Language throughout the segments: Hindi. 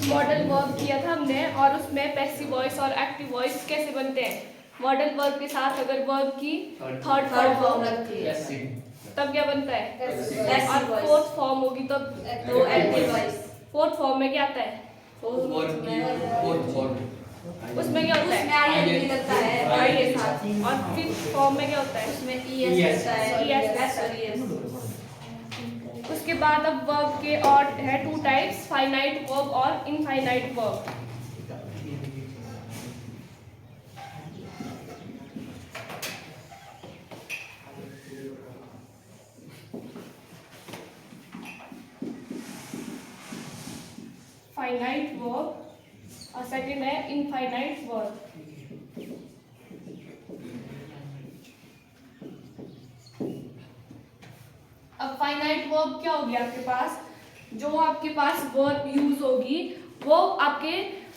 मॉडल वर्ब किया था हमने और उसमें पैसिव वॉइस और एक्टिव वॉइस कैसे बनते हैं। मॉडल वर्ब के साथ अगर वर्ब की थर्ड फॉर्म रखती है तब क्या बनता है पैसिव और वॉइस। फोर्थ फॉर्म होगी तब तो एक्टिव वॉइस। फोर्थ फॉर्म में क्या आता है उसमें क्या होता है आई लगता है आई के साथ और फिफ्थ फॉर्म में क्या होता है उसमें ईएस लगता है ES और ईएस। उसके बाद अब वर्ब के और है टू टाइप्स फाइनाइट वर्ब और इनफाइनाइट वर्ब। फाइनाइट वर्ब और सेकंड है इनफाइनाइट वर्ब। अब फाइनाइट वर्ब क्या होगी आपके पास, जो आपके पास वर्ब यूज होगी वो आपके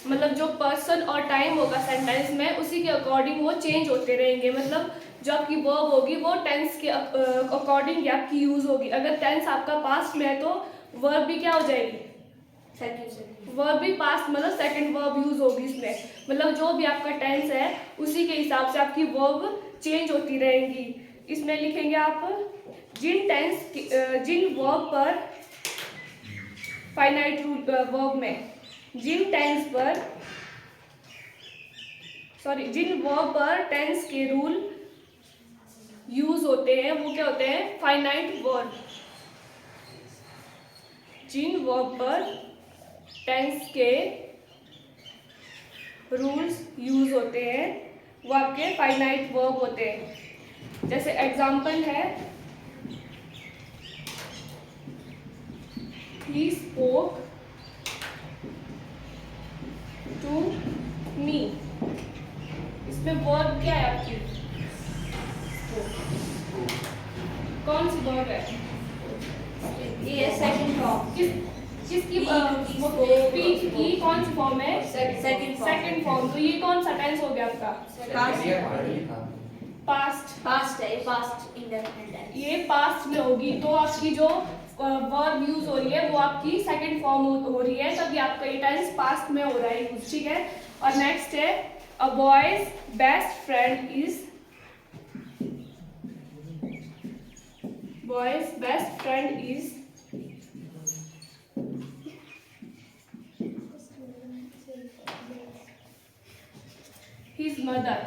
मतलब जो पर्सन और टाइम होगा सेंटेंस में उसी के अकॉर्डिंग वो चेंज होते रहेंगे। मतलब जो आपकी वर्ब होगी वो टेंस के अकॉर्डिंग आपकी यूज होगी। अगर टेंस आपका पास्ट में है तो वर्ब भी क्या हो जाएगी वर्ब भी पास्ट मतलब सेकंड वर्ब यूज होगी इसमें। मतलब जो भी आपका टेंस है उसी के हिसाब से आपकी वर्ब चेंज होती रहेंगी। इसमें लिखेंगे आप जिन वर्ब पर फाइनाइट वर्ब में जिन वर्ब पर टेंस के रूल यूज होते हैं वो क्या होते हैं फाइनाइट वर्ब। जिन वर्ब पर टेंस के रूल्स यूज होते हैं वो आपके फाइनाइट वर्ब होते हैं। जैसे एग्जांपल है He spoke to me। इसमें वर्ब क्या है आपकी कौन सी वर्ब है ये सेकंड फॉर्म किसकी स्पीच की कौन सी फॉर्म है सेकंड फॉर्म। तो ये कौन सा टेंस हो गया आपका पास्ट है पास्ट इंडेफिनिट है। ये पास्ट में होगी तो आपकी जो वर्ब यूज हो रही है वो आपकी सेकंड फॉर्म हो रही है तभी आपका ये टेंस पास्ट में हो रहा है यूज। ठीक है। और नेक्स्ट है a boy's best friend is his mother.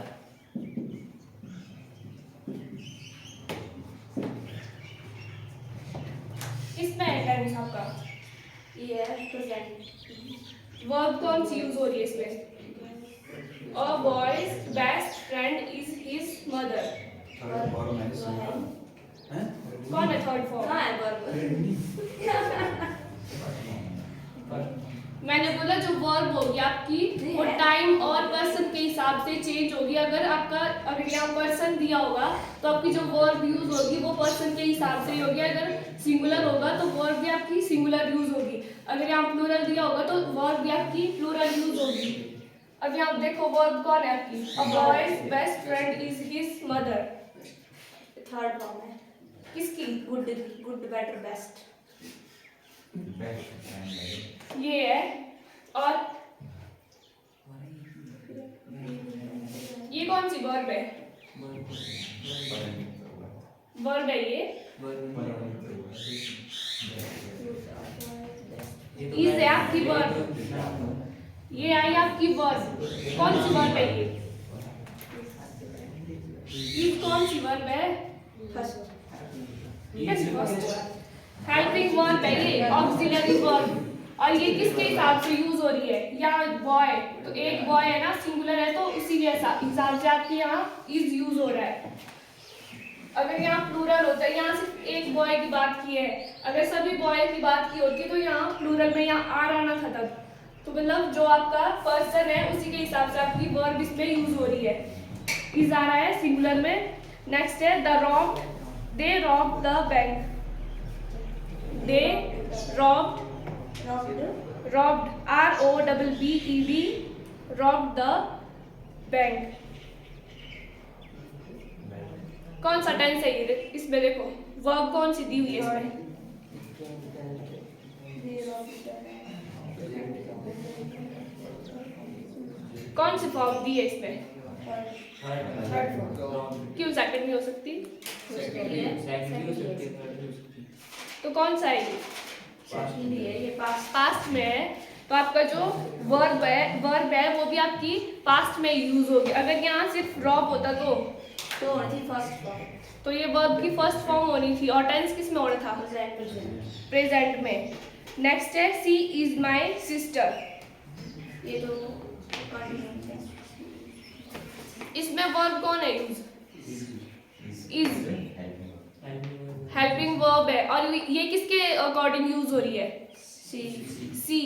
इसमें है टेंस आपका ये प्रेजेंट। वर्ब कौन सी यूज हो रही है इसमें a boy's best friend is his mother. कौन है थर्ड फॉर्म कहाँ है वर्ब? मैंने बोला जो वर्ब होगी आपकी वो टाइम और पर्सन के हिसाब से चेंज होगी। अगर यहाँ पर्सन दिया होगा तो आपकी जो वर्ब यूज होगी वो पर्सन के हिसाब से ही होगी। अगर सिंगुलर होगा तो वर्ब भी आपकी सिंगुलर यूज होगी। अगर यहाँ प्लूरल दिया होगा तो वर्ब भी आपकी प्लूरल यूज होगी। अब यहाँ देखो वर्ब कौन है आपकी a boy's best friend is his mother. Third form है किसकी गुड बेटर बेस्ट। ये है। और ये कौन सी वर्ब है ये इज है आपकी वर्ब। ये आई आपकी वर्ब। कौन सी वर्ब है ये इज कौन सी वर्ब है हेल्पिंग वर्ब है ये ऑक्सिलरी वर्ब। और ये किसके हिसाब से यूज हो रही है यहाँ बॉय तो एक बॉय है ना सिंगुलर है तो उसी के हिसाब से आपके यहाँ इज यूज हो रहा है। अगर यहाँ प्लूरल होता है यहाँ सिर्फ एक बॉय की बात की है अगर सभी बॉय की बात की होती तो यहाँ प्लूरल में यहाँ आर आना था तब। तो मतलब जो आपका पर्सन है उसी के हिसाब से आपकी वर्ब इसमें यूज हो रही है। इज आ रहा है सिंगुलर में। नेक्स्ट है they robbed the bank. They robbed ROBBED robbed the bank. कौन सा टेंस है ये इसमें देखो वर्ब कौन सी दी हुई है इसमें कौन सी फॉर्म दी है इसमें? Third form. क्यों सेकंड नहीं हो सकती? सेकंड तो कौन सा है ये? है, ये पास्ट। पास्ट में है, तो आपका जो वर्ब है वो भी आपकी पास्ट में यूज होगी। अगर यहाँ सिर्फ रॉब होता तो होनी थी फर्स्ट फॉर्म। तो ये वर्ब की फर्स्ट फॉर्म होनी थी। और टेंस किस में होना था? प्रेजेंट। प्रेजेंट में। नेक्स्ट है सी इज माई सिस्टर। ये तो कंटिन्यूस है। इसमें वर्ब कौन है यूज? इज हेल्पिंग वर्ब है। और ये किसके अकॉर्डिंग यूज हो रही है? सी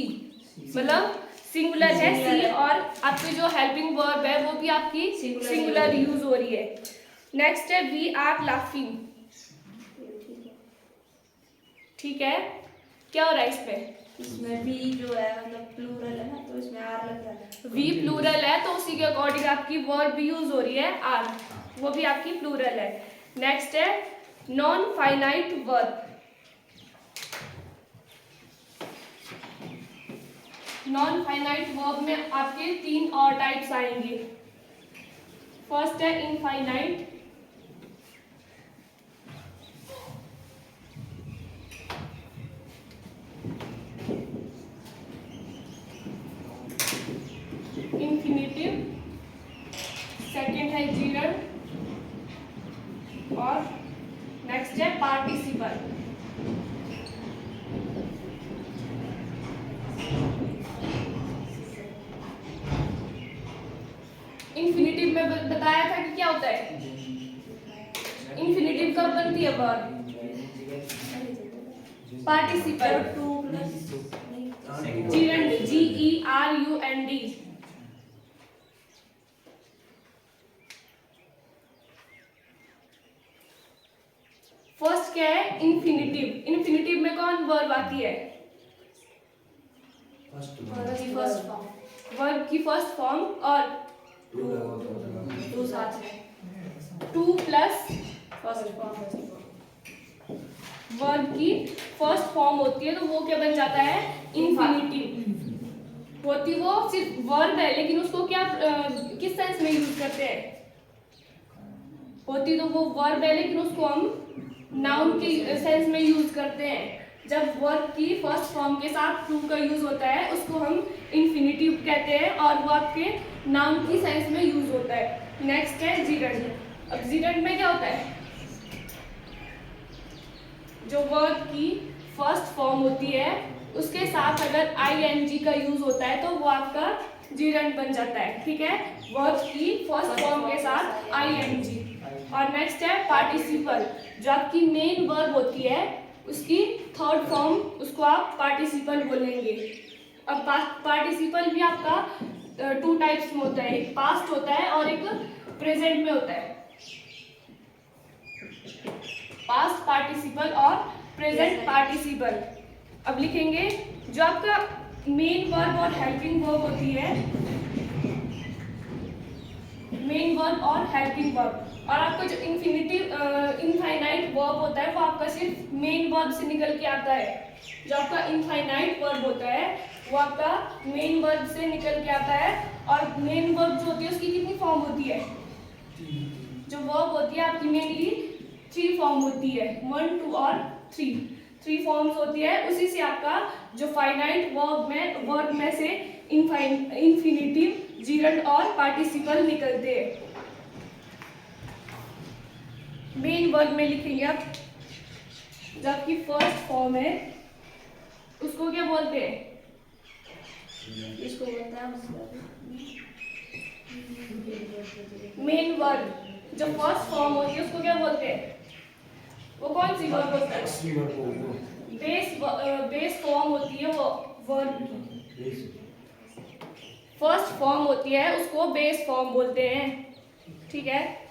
मतलब सिंगुलर है सी, और आपकी जो हेल्पिंग वर्ब है वो भी आपकी सिंगुलर यूज हो रही है। नेक्स्ट है वी आर लाफिंग। ठीक है, क्या हो रहा है इसमें? इसमें भी जो है मतलब प्लूरल है ना, तो इसमें आर लग रहा है। वी प्लूरल है तो उसी के अकॉर्डिंग आपकी वर्ब भी यूज हो रही है आर, वो भी आपकी प्लूरल है। नेक्स्ट है non finite verb. Non finite verb में आपके 3 और टाइप्स आएंगे। फर्स्ट है इनफाइनाइट, इंफिनिटिव, सेकंड है जीरंड, और नेक्स्ट है पार्टिसिपल। इंफिनिटिव में बताया था कि क्या होता है। इंफिनिटिव कब बनती है verb? Participle. Gerund, GERUND। First क्या है? इन्फिनिटिव। इन्फिनिटिव में कौन वर्ब आती है? First form. वर्ब की फर्स्ट फॉर्म, और टू साथ में 2 प्लस फर्स्ट फॉर्म। वर्ब की फर्स्ट फॉर्म होती है, तो वो क्या बन जाता है? इन्फिनिटिव। होती वो सिर्फ वर्ब है, लेकिन उसको क्या किस सेंस में यूज करते हैं? होती तो वो वर्ब है, लेकिन उसको हम नाउन के सेंस में यूज करते हैं। जब वर्ब की फर्स्ट फॉर्म के साथ टू का यूज होता है उसको हम इन्फिनिटिव कहते हैं, और वो आपके नाउन की सेंस में यूज होता है। नेक्स्ट है जीरंड। अब जीरंड में क्या होता है? जो वर्ब की फर्स्ट फॉर्म होती है उसके साथ अगर ING का यूज होता है तो वो आपका जीरंड बन जाता है। ठीक है, वर्ब की फर्स्ट फॉर्म के साथ ING। और नेक्स्ट है पार्टिसिपल। जो आपकी मेन वर्ब होती है उसकी थर्ड फॉर्म, उसको आप पार्टिसिपल बोलेंगे। अब पार्टिसिपल भी आपका 2 टाइप्स में होता है, एक पास्ट होता है और एक प्रेजेंट में होता है। पास्ट पार्टिसिपल और प्रेजेंट पार्टिसिपल। अब लिखेंगे जो आपका मेन वर्ब और हेल्पिंग वर्ब होती है, मेन वर्ब और हेल्पिंग वर्ब, और आपका जो इनफाइनाइट वर्ब होता है वो आपका सिर्फ मेन वर्ब से निकल के आता है। जो आपका इनफाइनाइट वर्ब होता है वो आपका मेन वर्ब से निकल के आता है। और मेन वर्ब जो होती है उसकी कितनी फॉर्म होती है? जो वर्ब होती है आपकी मेनली 3 फॉर्म होती है, 1, 2 और 3 फॉर्म्स होती है। उसी से आपका जो फाइनाइट वर्ब में से इन्फिनिटिव, जीरंड और पार्टिसिपल निकलते हैं। मेन वर्ब में लिखेंगे आप जो आपकी फर्स्ट फॉर्म है उसको क्या बोलते हैं? इसको बोलते हैं मेन वर्ब। जो फर्स्ट फॉर्म होती है उसको क्या बोलते हैं? वो कौन सी वर्ब होता है? बेस फॉर्म होती है वो वर्ब की। फर्स्ट फॉर्म होती है उसको बेस फॉर्म बोलते हैं। ठीक है,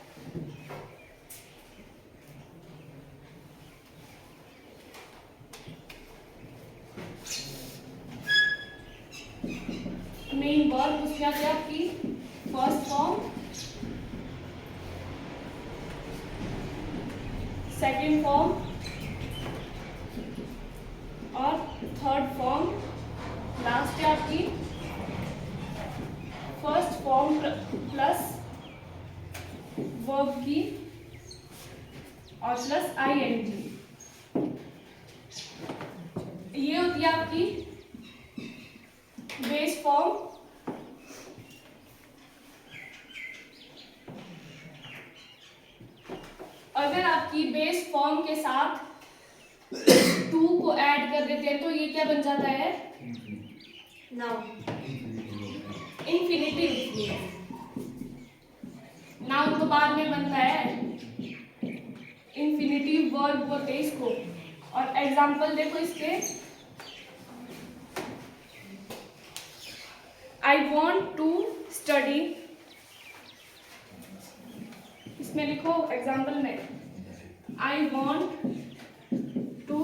मेन वर्ब उसके आगे आपकी फर्स्ट फॉर्म, सेकंड फॉर्म और थर्ड फॉर्म लास्ट है आपकी फर्स्ट फॉर्म प्लस वर्ब की और प्लस आईएनजी। ये होती है आपकी बेस फॉर्म। अगर आपकी बेस फॉर्म के साथ टू को ऐड कर देते हैं तो ये क्या बन जाता है? नाउन। इंफिनिटिव। नाउन तो बाद में बनता है, इंफिनिटिव वर्ब बोलते हैं इसको। और एग्जांपल देखो इसके, आई वॉन्ट टू स्टडी, इसमें लिखो एग्जांपल में आई वॉन्ट टू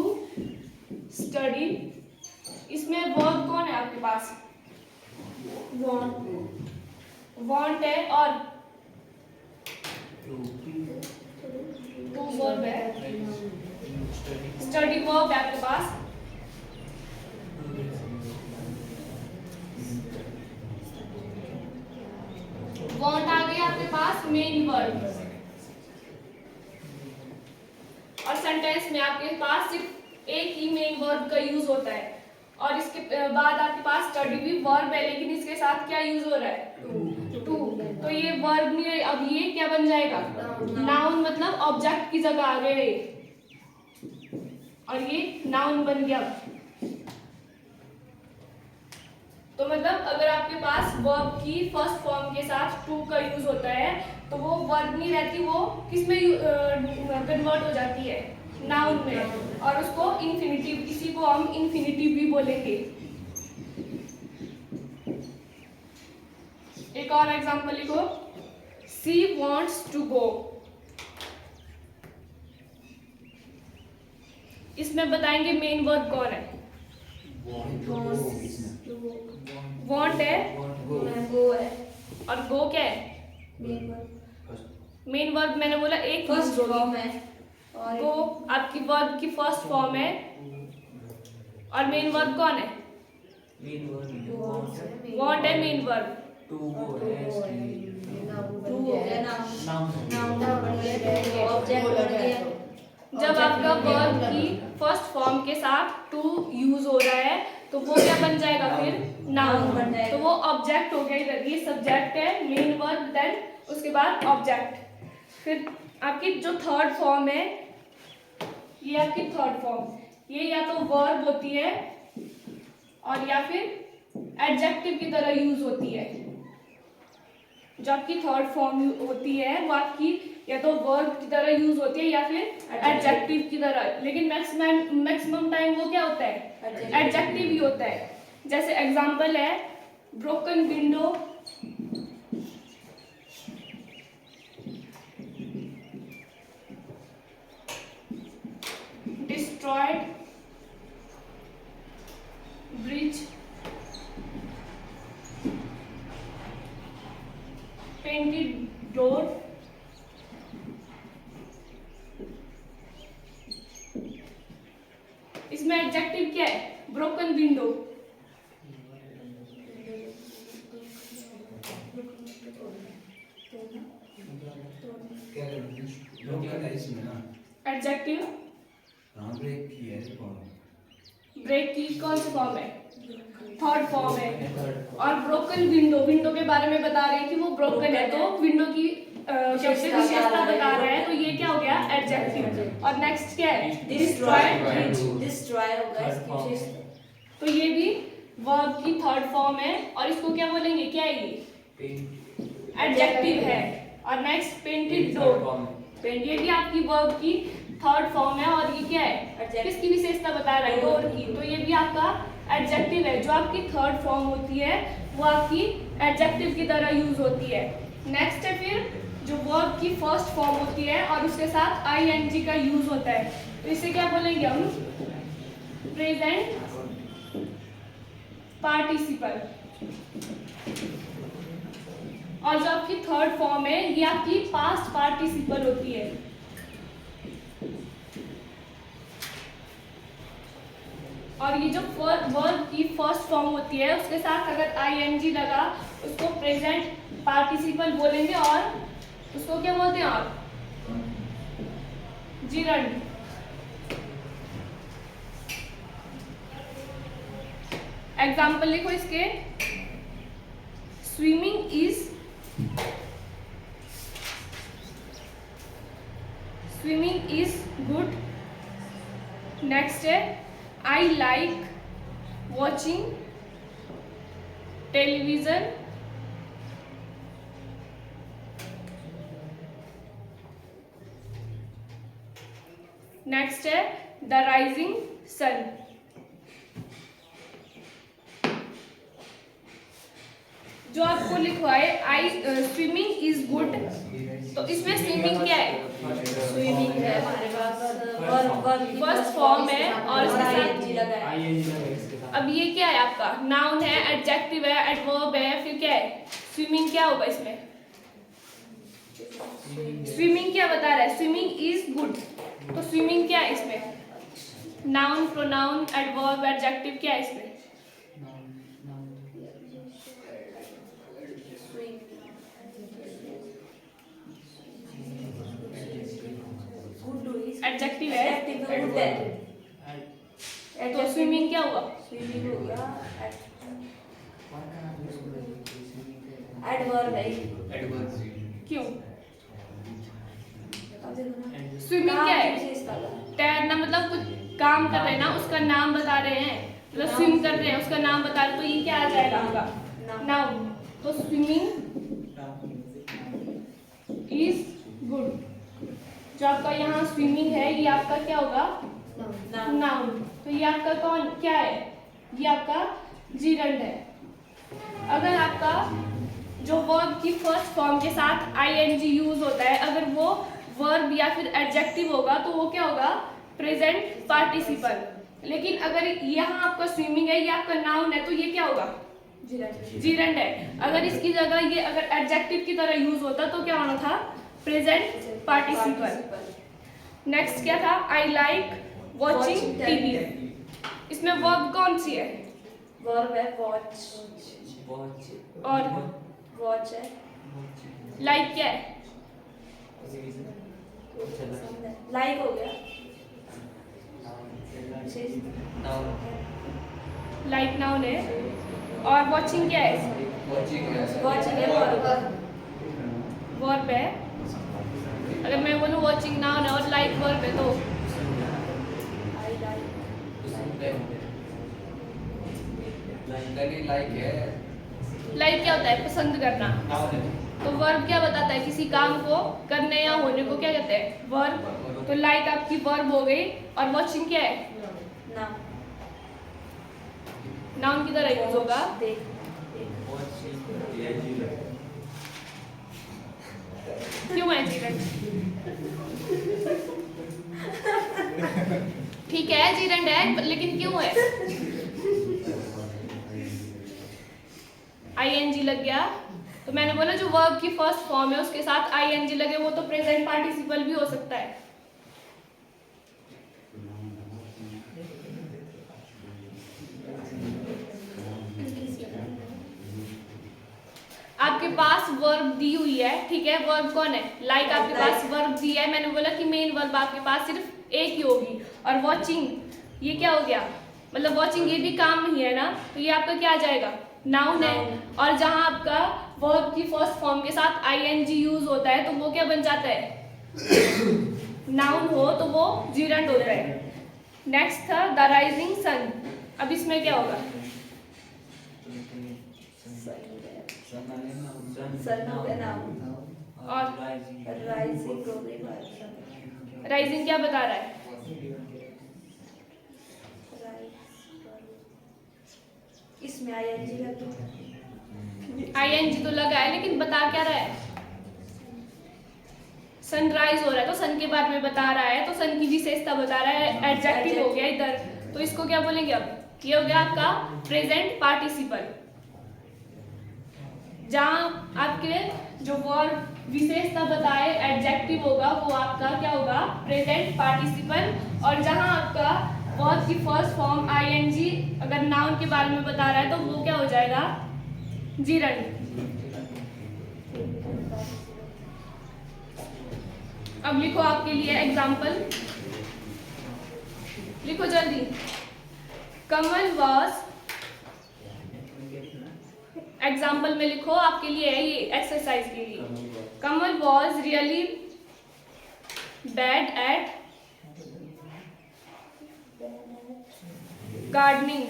स्टडी। इसमें वर्ब कौन है आपके पास? वॉन्ट है और टू वर्ब है, स्टडी वर्ब है आपके पास। वॉन्ट आ गई आपके पास मेन वर्ब, और सेंटेंस में आपके पास सिर्फ एक ही मेन वर्ब का यूज होता है। और इसके बाद आपके पास स्टडी भी वर्ब है, लेकिन इसके साथ क्या यूज हो रहा है? टू। तो ये वर्ब नहीं, अब ये क्या बन जाएगा? नाउन, मतलब ऑब्जेक्ट की जगह आ गए और ये नाउन बन गया। तो मतलब अगर आपके पास वर्ब की फर्स्ट फॉर्म के साथ टू का यूज होता है तो वो वर्ब नहीं रहती, वो किस में कन्वर्ट हो जाती है? नाउन में। और उसको इंफिनिटिव, इसी को हम इंफिनिटिव भी बोलेंगे। एक और एग्जांपल लिखो, शी वॉन्ट्स टू गो। इसमें बताएंगे मेन वर्ब कौन है? वॉन्ट है, गो है, और गो क्या है? मेन वर्ब मैंने बोला एक फर्स्ट फॉर्म है, और गो आपकी वर्ब की फर्स्ट फॉर्म है, और मेन वर्ब कौन है? वॉन्ट है मेन वर्ब। टू हो गया नाउन, ऑब्जेक्ट बन गया। जब आपका वर्ब की फर्स्ट फॉर्म के साथ टू यूज हो रहा है तो वो क्या बन जाएगा फिर? नाउन बन जाएगा। तो वो ऑब्जेक्ट हो गया इधर, ये सब्जेक्ट है, मेन वर्ब, देन उसके बाद ऑब्जेक्ट। फिर आपकी जो थर्ड फॉर्म है, ये आपकी थर्ड फॉर्म, ये या तो वर्ब होती है और या फिर एडजेक्टिव की तरह यूज होती है। जो आपकी थर्ड फॉर्म होती है वो आपकी या तो वर्ब की तरह यूज होती है या फिर एडजेक्टिव की तरह, लेकिन मैक्सिमम टाइम वो क्या होता है? एडजेक्टिव ही होता है। जैसे एग्जांपल है broken window, destroyed bridge, painted door, इसमें एडजेक्टिव क्या है? Broken window. एडजेक्टिव ब्रेक की कौन सी फॉर्म है? थर्ड फॉर्म है। और ब्रोकन विंडो, विंडो के बारे में बता रहे हैं कि वो ब्रोकन है, तो विंडो की विशेषता बता रहा है, तो ये क्या हो गया? एडजेक्टिव। और नेक्स्ट क्या है? डिस्ट्रॉयड ब्रिज, डिस्ट्रॉय होगा इसकी विशेषता। तो ये भी वर्ब की थर्ड फॉर्म है, और इसको क्या बोलेंगे? क्या है ये? एडजेक्टिव है। और नेक्स्ट पेंटेड डोर, ये भी आपकी वर्ब की थर्ड फॉर्म है, और ये क्या है? किसकी विशेषता बता रहा है? डोर की। तो ये भी आपका एडजेक्टिव है। जो आपकी थर्ड फॉर्म होती है वो आपकी एडजेक्टिव की तरह यूज होती है। नेक्स्ट है फिर जो वर्ब की फर्स्ट फॉर्म होती है और उसके साथ आईएनजी का यूज होता है, तो इसे क्या बोलेंगे हम? Present participle. और जो आपकी थर्ड फॉर्म है ये आपकी पास्ट पार्टिसिपल होती है। और ये जो वर्ब की फर्स्ट फॉर्म होती है उसके साथ अगर आईएनजी लगा उसको प्रेजेंट पार्टिसिपल बोलेंगे और उसको क्या बोलते हैं आप? जिरंड। एग्जाम्पल लिखो इसके। Swimming is good. नेक्स्ट है I like watching television. Next है द राइजिंग सन। जो आपको लिखवाए आई स्विमिंग इज गुड, तो इसमें स्विमिंग क्या है? स्विमिंग है हमारे पास, वर्ब की फर्स्ट फॉर्म है और इसके साथ आईएनजी लगा है। अब ये क्या है आपका? नाउन है, एडजेक्टिव है, एडवर्ब है, फिर क्या है? स्विमिंग क्या होगा इसमें? स्विमिंग क्या बता रहा है? स्विमिंग इज गुड, तो स्विमिंग क्या है इसमें? नाउन, प्रोनाउन, एडवर्ब, एडजेक्टिव क्या है इसमें? एडजेक्टिव है, गुड है। तो स्विमिंग क्या हुआ? स्विमिंग हो गया एडवर्ब है। क्यों? अब देखो ना, स्विमिंग क्या है? विशेषता का। तैरना, मतलब कुछ काम कर रहे हैं ना, उसका नाम बता रहे हैं, मतलब स्विम कर रहे हैं उसका नाम बता रहे हैं, तो ये क्या आ जाएगा आपका? नाउन। तो स्विमिंग इज गुड। जो आपका यहाँ स्विमिंग है ये आपका क्या होगा? नाउन। तो ये आपका कौन क्या है? ये आपका जीरंड है। अगर आपका जो वर्ब की फर्स्ट फॉर्म के साथ आईएनजी यूज होता है, अगर वो वर्ब या फिर एडजेक्टिव होगा तो वो क्या होगा? Present participle. लेकिन अगर यहाँ आपका स्विमिंग है, ये आपका नाउन है, तो ये क्या होगा? जीरंड है। अगर इसकी जगह ये अगर एडजेक्टिव की तरह यूज होता तो क्या होना था? Present participle. नेक्स्ट क्या था? I like watching TV. इसमें वर्ब कौन सी है? वर्ब है वॉच, और वॉच है। लाइक क्या है? लाइक हो गया। लाइक नाउन है, और वॉचिंग क्या है? वॉचिंग है वर्ब। वर्ब है। अगर मैं बोलूँ वॉचिंग नाउन है और लाइक वर्ब है तो आई लाइक लाइक क्या होता है? पसंद करना। तो वर्ब क्या बताता है? किसी काम को करने या होने को क्या कहते हैं? वर्ब। तो लाइक आपकी वर्ब हो गई, और वॉचिंग क्या है? नाउन। नाउन की तरह यूज होगा। देख क्यों है जीरंड? ठीक है जीरंड है, लेकिन क्यों है? आईएनजी लग गया, तो मैंने बोला जो वर्ब की फर्स्ट फॉर्म है उसके साथ आईएनजी लगे वो तो प्रेजेंट पार्टिसिपल भी हो सकता है। आपके पास वर्ब दी हुई है, ठीक है? वर्ब कौन है? लाइक आपके पास वर्ब दी है। मैंने बोला कि मेन वर्ब आपके पास सिर्फ एक ही होगी। और वॉचिंग ये क्या हो गया? मतलब वॉचिंग ये भी काम नहीं है ना, तो ये आपका क्या आ जाएगा? नाउन है। और जहां आपका वर्ब की फर्स्ट फॉर्म के साथ आईएनजी यूज होता है तो वो क्या बन जाता है? नाउन हो तो वो जीरंड होता है। नेक्स्ट था द राइजिंग सन। अब इसमें क्या होगा? सन हो गया नाउन, और राइजिंग हो गई। राइजिंग क्या बता रहा है? इसमें आईएनजी लगा। आईएनजी तो लगा है, लेकिन बता क्या रहा है? सनराइज हो रहा है तो सन के बारे में बता रहा है, तो सन की विशेषता बता रहा है। एडजेक्टिव हो गया इधर, तो इसको क्या बोलेंगे? अब ये हो गया आपका प्रेजेंट पार्टिसिपल। जहां आपके जो वर्ब विशेषता बताए एडजेक्टिव होगा वो आपका क्या होगा? Present participle. और जहां आपका was की फर्स्ट फॉर्म ing अगर नाउन के बारे में बता रहा है तो वो क्या हो जाएगा, जीरंड। अब लिखो आपके लिए एग्जाम्पल, लिखो जल्दी। कमल वॉज, एग्जाम्पल में लिखो, आपके लिए है ये एक्सरसाइज के लिए। Kamal was really bad at gardening.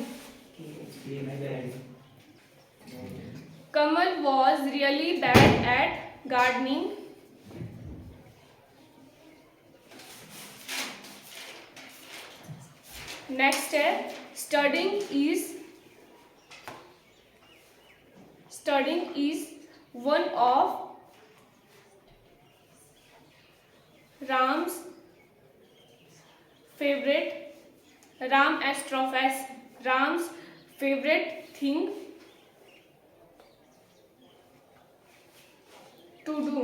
Kamal was really bad at gardening. Next है studying is one of Ram's favourite, Ram apostrophe s, Ram's favourite thing to do.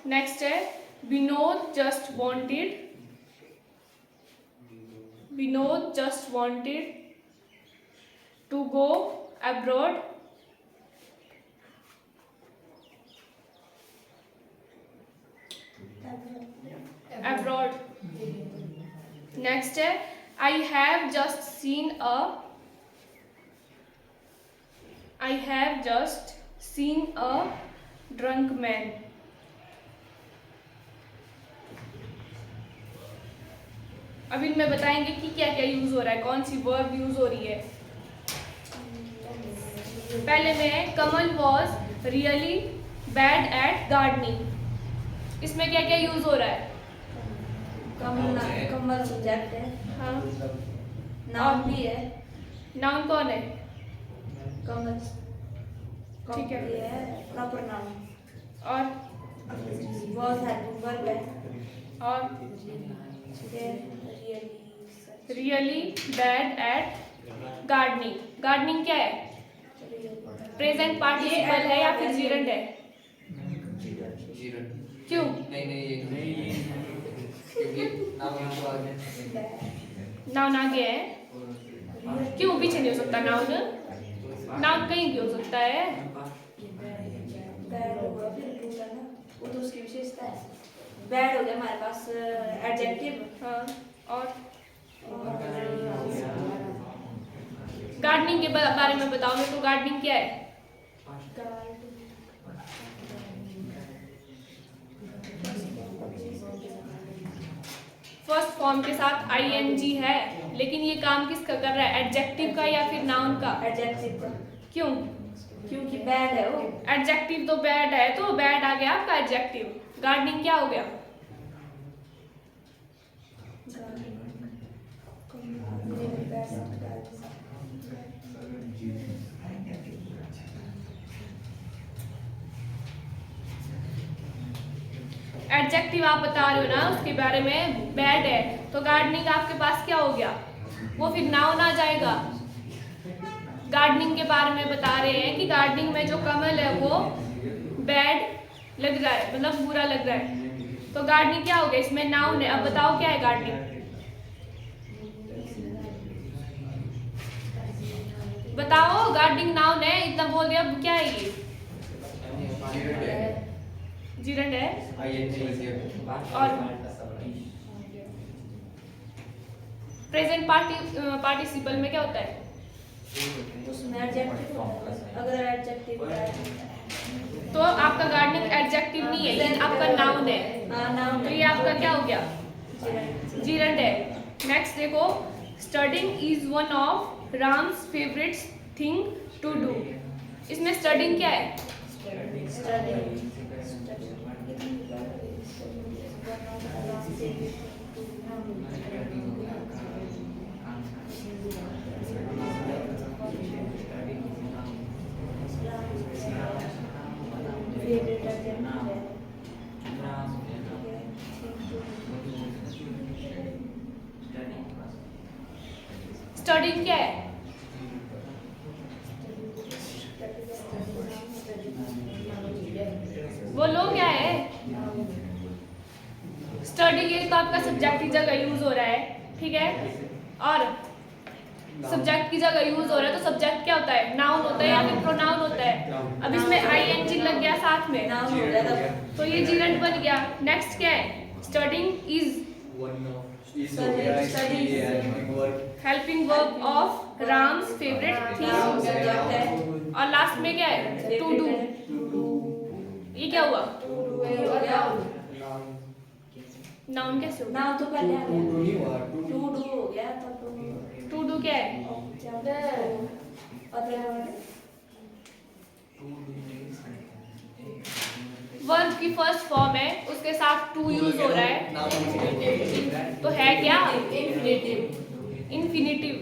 Next है Vinod just wanted to go abroad. Next है I have just seen a drunk man. अब इनमें बताएंगे कि क्या क्या यूज हो रहा है, कौन सी वर्ब यूज हो रही है। पहले में Kamal was really bad at gardening, इसमें क्या क्या यूज हो रहा है। कमल सब्जेक्ट है, हाँ, नाउन भी है। नाउन कौन है, कमल, ठीक है, ये प्रॉपर नाउन। और वॉज हेल्पिंग वर्ब है, और really bad at gardening. Gardening क्या है, प्रेजेंट पार्टिसिपल है या फिर जीरंड है। क्यों, नाउन आगे है, क्यों पीछे नहीं हो सकता नाउन, नाउन कहीं भी हो सकता है। बैड होगा फिर होगा ना, वो तो उसकी विशेषता है। बैड हो गया हमारे पास एडजेक्टिव। हाँ, और गार्डनिंग के बारे में बताओ मेरे को, गार्डनिंग क्या है। फर्स्ट फॉर्म के साथ ing है, लेकिन ये काम किसका कर रहा है, एडजेक्टिव का या फिर नाउन का। एडजेक्टिव का, क्यों, क्योंकि बैड है वो। एडजेक्टिव तो बैड है, तो बैड आ गया आपका एडजेक्टिव। गार्डनिंग क्या हो गया, एडजेक्टिव आप बता रहे हो ना उसके बारे में बैड है, तो गार्डनिंग आपके पास क्या हो गया, वो फिर नाउन आ जाएगा। गार्डनिंग के बारे में बता रहे हैं कि गार्डनिंग में जो कमल है वो बैड लग रहा है, मतलब बुरा लग रहा है, तो गार्डनिंग क्या हो गया, इसमें नाउन है। अब बताओ क्या है गार्डनिंग, बताओ। गार्डनिंग नाउन है, इतना बोल दिया, अब क्या है ये, जीरंड है। और प्रेजेंट पार्टिसिपल में क्या होता है, उसमें एडजेक्टिव, अगर एडजेक्टिव तो आपका गार्डनिंग एडजेक्टिव नहीं है, ये आपका नाउन है। हाँ, नाउन, तो ये आपका क्या हो गया, जीरंड है। नेक्स्ट देखो, studying is one of Ram's favourite thing to do. इसमें स्टडिंग क्या है, स्टडिंग क्या है, बोलो क्या है, स्टडी ये तो आपका सब्जेक्ट की जगह यूज हो रहा है, ठीक है। और सब्जेक्ट की जगह यूज हो रहा है तो सब्जेक्ट क्या होता है, नाउन होता है या फिर प्रोनाउन होता है। अब इसमें ing लग गया साथ में, नाउन हो गया तब। तो ये जीरेंट बन गया। नेक्स्ट क्या है, studying is helping verb of Ram's favourite thing. Subject है। और लास्ट में क्या है, टू डू। ये क्या हुआ, हो गया। नाउन कैसे होगा, नाउन तो पहले आ गया। टू डू हो गया तब टू डू क्या है, वर्ब की फर्स्ट फॉर्म है, उसके साथ टू यूज हो रहा है, तो है क्या, infinitive.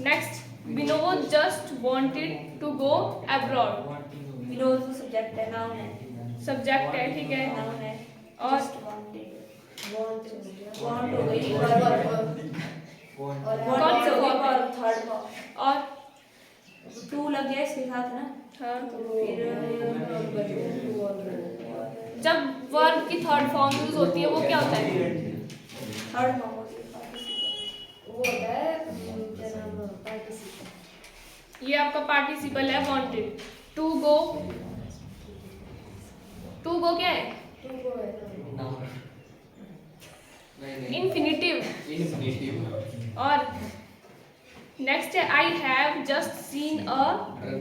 Next, Vinod just wanted to go abroad. Vinod तो सब्जेक्ट है, नाउन है। सब्जेक्ट है, ठीक है। नाउन है। और वांट हो गई और कौन सी होगी? Third form. और टू लग गया इसके साथ ना, हाँ, तो फिर जब वर्ब की थर्ड फॉर्म यूज होती है वो क्या होता है, थर्ड फॉर्म होती है। ये आपका पार्टिसिपल है, wanted. To go, to go क्या है, इन्फिनिटिव। और नेक्स्ट है, I have just seen a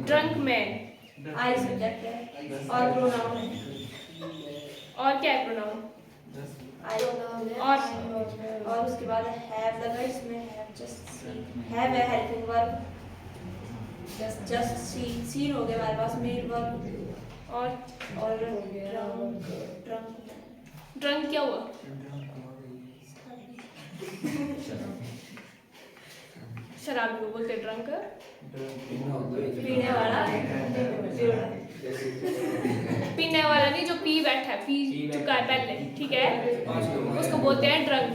drunk man. I subject है और प्रोनाउन है। और क्या है, प्रोनाउन। आई और उसके बाद हैव लगा इसमें, हैव जस्ट सीन, हैव है हेल्पिंग वर्ब, जस्ट सीन हो गया हमारे पास मेन वर्ब। और ड्रंक क्या हुआ, शराबी को बोलते ड्रंक, पीने वाला। पीने वाला नहीं, जो पी बैठा है, पी चुका है पहले, ठीक है, उसको बोलते हैं ड्रंक।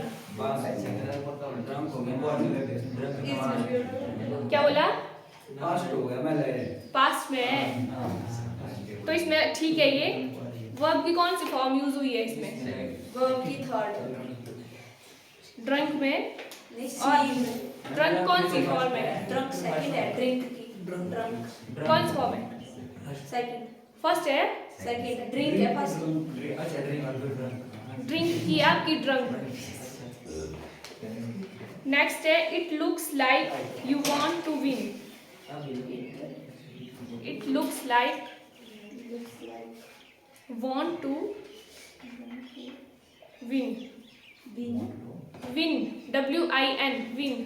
क्या बोला, पास्ट में है, तो इसमें ठीक है। ये वर्ब की कौन सी फॉर्म यूज हुई है इसमें, वर्ब की थर्ड। ड्रंक में। और ड्रंक कौन सी फॉर्म है, ड्रंक सेकंड है, ड्रिंक की ड्रंक कौन सी फॉर्म है, सेकंड। फर्स्ट है, सेकंड ड्रिंक है फर्स्ट। ड्रिंक की आपकी ड्रंक। नेक्स्ट है, it looks like you want to win. It looks like want to win, win, W-I-N, win।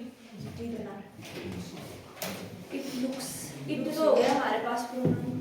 It looks, it तो हो गया हमारे पास प्रोनाउन।